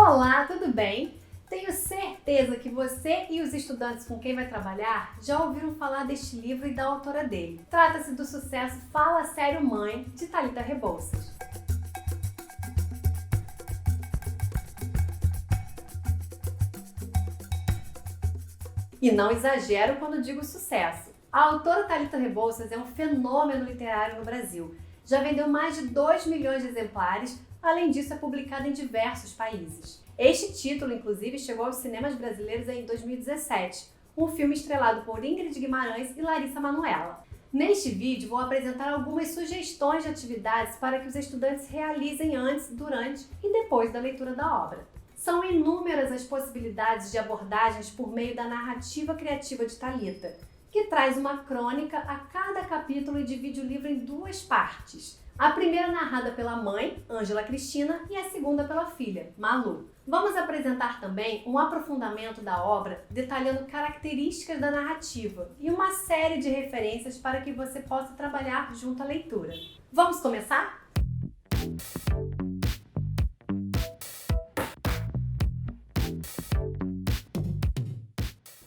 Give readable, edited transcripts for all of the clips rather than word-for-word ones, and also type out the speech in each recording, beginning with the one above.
Olá, tudo bem? Tenho certeza que você e os estudantes com quem vai trabalhar já ouviram falar deste livro e da autora dele. Trata-se do sucesso Fala Sério Mãe, de Thalita Rebouças. E não exagero quando digo sucesso. A autora Thalita Rebouças é um fenômeno literário no Brasil. Já vendeu mais de 2 milhões de exemplares, além disso é publicada em diversos países. Este título, inclusive, chegou aos cinemas brasileiros em 2017, um filme estrelado por Ingrid Guimarães e Larissa Manoela. Neste vídeo vou apresentar algumas sugestões de atividades para que os estudantes realizem antes, durante e depois da leitura da obra. São inúmeras as possibilidades de abordagens por meio da narrativa criativa de Thalita, que traz uma crônica a cada capítulo e divide o livro em duas partes. A primeira narrada pela mãe, Ângela Cristina, e a segunda pela filha, Malu. Vamos apresentar também um aprofundamento da obra, detalhando características da narrativa e uma série de referências para que você possa trabalhar junto à leitura. Vamos começar?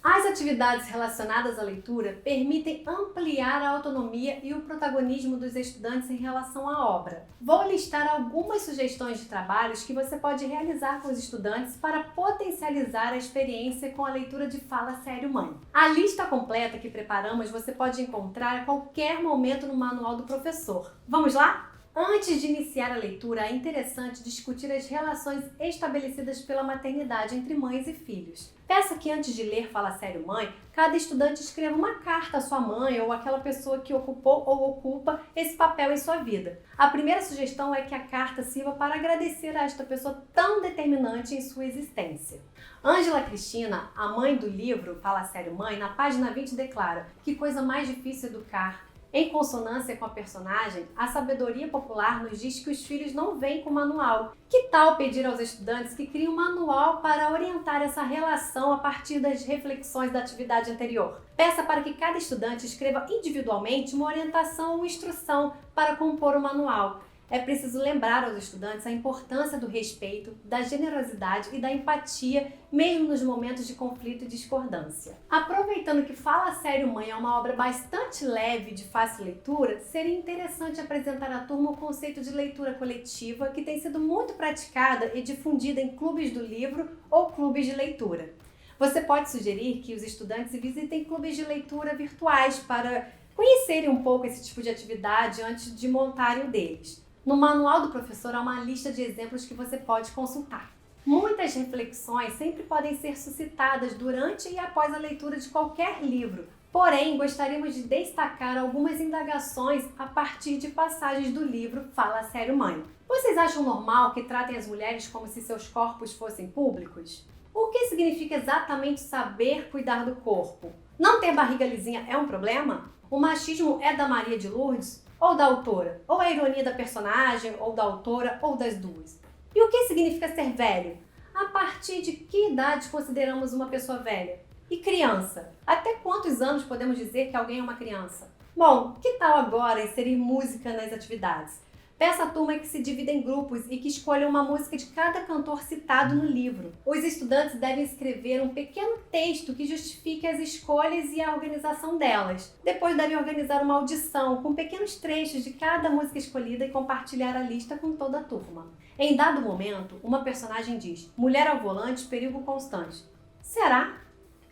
As atividades relacionadas à leitura permitem ampliar a autonomia e o protagonismo dos estudantes em relação à obra. Vou listar algumas sugestões de trabalhos que você pode realizar com os estudantes para potencializar a experiência com a leitura de Fala Sério Mãe. A lista completa que preparamos você pode encontrar a qualquer momento no manual do professor. Vamos lá? Antes de iniciar a leitura, é interessante discutir as relações estabelecidas pela maternidade entre mães e filhos. Peça que antes de ler Fala Sério Mãe, cada estudante escreva uma carta à sua mãe ou àquela pessoa que ocupou ou ocupa esse papel em sua vida. A primeira sugestão é que a carta sirva para agradecer a esta pessoa tão determinante em sua existência. Ângela Cristina, a mãe do livro Fala Sério Mãe, na página 20 declara: "Que coisa mais difícil educar. Em consonância com a personagem, a sabedoria popular nos diz que os filhos não vêm com manual. Que tal pedir aos estudantes que criem um manual para orientar essa relação a partir das reflexões da atividade anterior? Peça para que cada estudante escreva individualmente uma orientação ou instrução para compor o manual. É preciso lembrar aos estudantes a importância do respeito, da generosidade e da empatia, mesmo nos momentos de conflito e discordância." Aproveitando que Fala Sério Mãe é uma obra bastante leve e de fácil leitura, seria interessante apresentar à turma o conceito de leitura coletiva, que tem sido muito praticada e difundida em clubes do livro ou clubes de leitura. Você pode sugerir que os estudantes visitem clubes de leitura virtuais para conhecerem um pouco esse tipo de atividade antes de montarem o deles. No manual do professor há uma lista de exemplos que você pode consultar. Muitas reflexões sempre podem ser suscitadas durante e após a leitura de qualquer livro, porém gostaríamos de destacar algumas indagações a partir de passagens do livro Fala Sério Mãe. Vocês acham normal que tratem as mulheres como se seus corpos fossem públicos? O que significa exatamente saber cuidar do corpo? Não ter barriga lisinha é um problema? O machismo é da Maria de Lourdes? Ou da autora? Ou a ironia da personagem, ou da autora, ou das duas? E o que significa ser velho? A partir de que idade consideramos uma pessoa velha? E criança? Até quantos anos podemos dizer que alguém é uma criança? Bom, que tal agora inserir música nas atividades? Peça à turma que se divida em grupos e que escolha uma música de cada cantor citado no livro. Os estudantes devem escrever um pequeno texto que justifique as escolhas e a organização delas. Depois devem organizar uma audição com pequenos trechos de cada música escolhida e compartilhar a lista com toda a turma. Em dado momento, uma personagem diz: "Mulher ao volante, perigo constante." Será?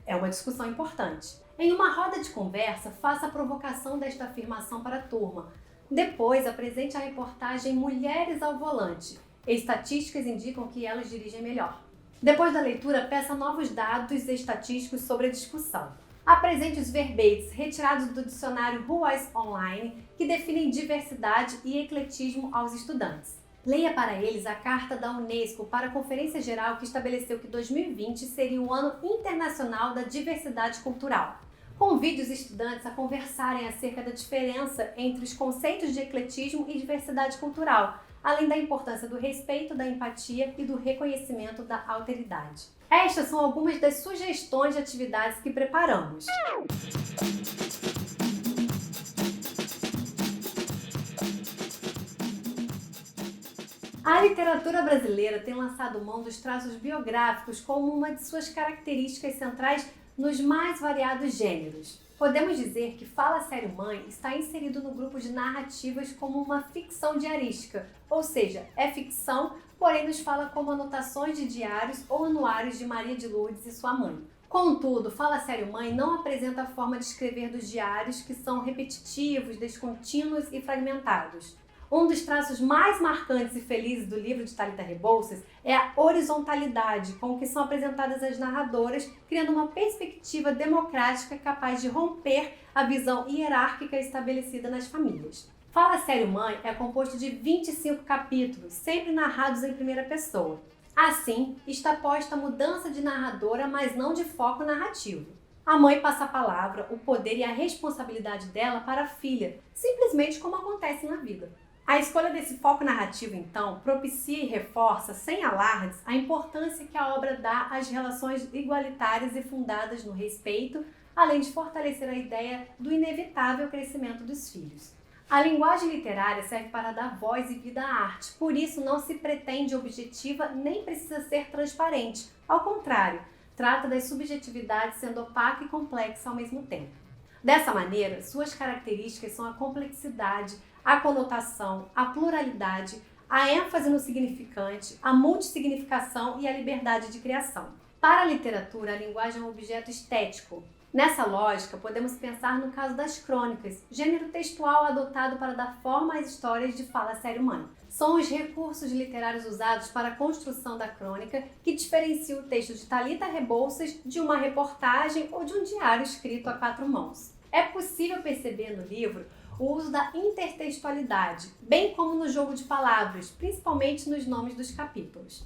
É uma discussão importante. Em uma roda de conversa, faça a provocação desta afirmação para a turma. Depois, apresente a reportagem Mulheres ao Volante. Estatísticas indicam que elas dirigem melhor. Depois da leitura, peça novos dados estatísticos sobre a discussão. Apresente os verbetes retirados do dicionário Ruais Online, que definem diversidade e ecletismo aos estudantes. Leia para eles a carta da Unesco para a Conferência Geral que estabeleceu que 2020 seria o Ano Internacional da Diversidade Cultural. Convide os estudantes a conversarem acerca da diferença entre os conceitos de ecletismo e diversidade cultural, além da importância do respeito, da empatia e do reconhecimento da alteridade. Estas são algumas das sugestões de atividades que preparamos. A literatura brasileira tem lançado mão dos traços biográficos como uma de suas características centrais nos mais variados gêneros. Podemos dizer que Fala Sério Mãe está inserido no grupo de narrativas como uma ficção diarística, ou seja, é ficção, porém nos fala como anotações de diários ou anuários de Maria de Lourdes e sua mãe. Contudo, Fala Sério Mãe não apresenta a forma de escrever dos diários, que são repetitivos, descontínuos e fragmentados. Um dos traços mais marcantes e felizes do livro de Thalita Rebouças é a horizontalidade com que são apresentadas as narradoras, criando uma perspectiva democrática capaz de romper a visão hierárquica estabelecida nas famílias. Fala Sério Mãe é composto de 25 capítulos, sempre narrados em primeira pessoa. Assim, está posta a mudança de narradora, mas não de foco narrativo. A mãe passa a palavra, o poder e a responsabilidade dela para a filha, simplesmente como acontece na vida. A escolha desse foco narrativo, então, propicia e reforça, sem alardes, a importância que a obra dá às relações igualitárias e fundadas no respeito, além de fortalecer a ideia do inevitável crescimento dos filhos. A linguagem literária serve para dar voz e vida à arte, por isso não se pretende objetiva nem precisa ser transparente. Ao contrário, trata das subjetividades sendo opaca e complexa ao mesmo tempo. Dessa maneira, suas características são a complexidade, a conotação, a pluralidade, a ênfase no significante, a multissignificação e a liberdade de criação. Para a literatura, a linguagem é um objeto estético. Nessa lógica, podemos pensar no caso das crônicas, gênero textual adotado para dar forma às histórias de Fala Sério Mãe. São os recursos literários usados para a construção da crônica que diferenciam o texto de Thalita Rebouças de uma reportagem ou de um diário escrito a 4 mãos. É possível perceber no livro o uso da intertextualidade, bem como no jogo de palavras, principalmente nos nomes dos capítulos.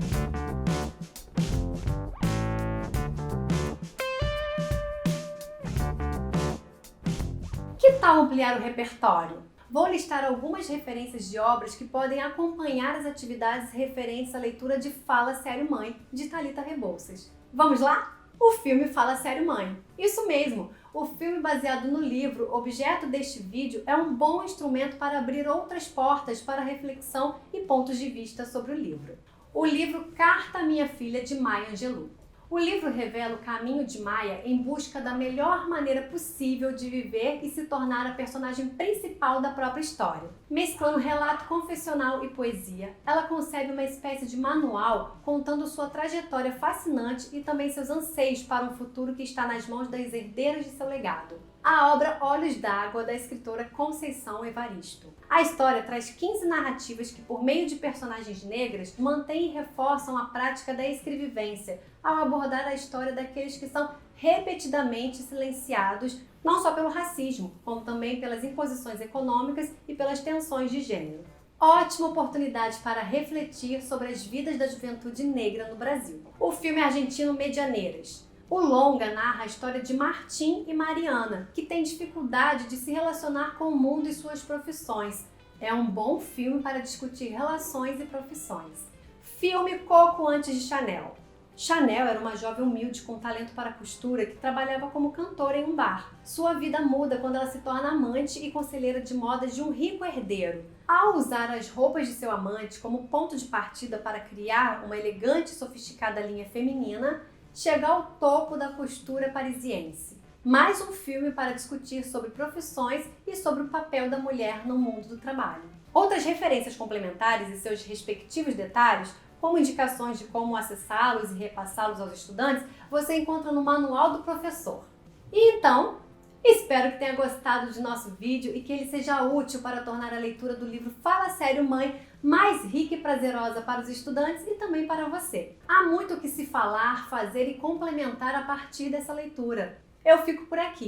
Que tal ampliar o repertório? Vou listar algumas referências de obras que podem acompanhar as atividades referentes à leitura de Fala Sério Mãe, de Thalita Rebouças. Vamos lá? O filme Fala Sério Mãe. Isso mesmo! O filme baseado no livro, objeto deste vídeo, é um bom instrumento para abrir outras portas para reflexão e pontos de vista sobre o livro. O livro Carta à Minha Filha, de Maya Angelou. O livro revela o caminho de Maya em busca da melhor maneira possível de viver e se tornar a personagem principal da própria história. Mesclando relato confessional e poesia, ela concebe uma espécie de manual contando sua trajetória fascinante e também seus anseios para um futuro que está nas mãos das herdeiras de seu legado. A obra Olhos d'Água, da escritora Conceição Evaristo. A história traz 15 narrativas que, por meio de personagens negras, mantêm e reforçam a prática da escrevivência, ao abordar a história daqueles que são repetidamente silenciados, não só pelo racismo, como também pelas imposições econômicas e pelas tensões de gênero. Ótima oportunidade para refletir sobre as vidas da juventude negra no Brasil. O filme argentino Medianeiras. O longa narra a história de Martim e Mariana, que têm dificuldade de se relacionar com o mundo e suas profissões. É um bom filme para discutir relações e profissões. Filme Coco antes de Chanel. Chanel era uma jovem humilde com talento para costura que trabalhava como cantora em um bar. Sua vida muda quando ela se torna amante e conselheira de modas de um rico herdeiro. Ao usar as roupas de seu amante como ponto de partida para criar uma elegante e sofisticada linha feminina, chega ao topo da costura parisiense. Mais um filme para discutir sobre profissões e sobre o papel da mulher no mundo do trabalho. Outras referências complementares e seus respectivos detalhes, como indicações de como acessá-los e repassá-los aos estudantes, você encontra no Manual do Professor. E então, espero que tenha gostado de nosso vídeo e que ele seja útil para tornar a leitura do livro Fala Sério Mãe mais rica e prazerosa para os estudantes e também para você. Há muito o que se falar, fazer e complementar a partir dessa leitura. Eu fico por aqui.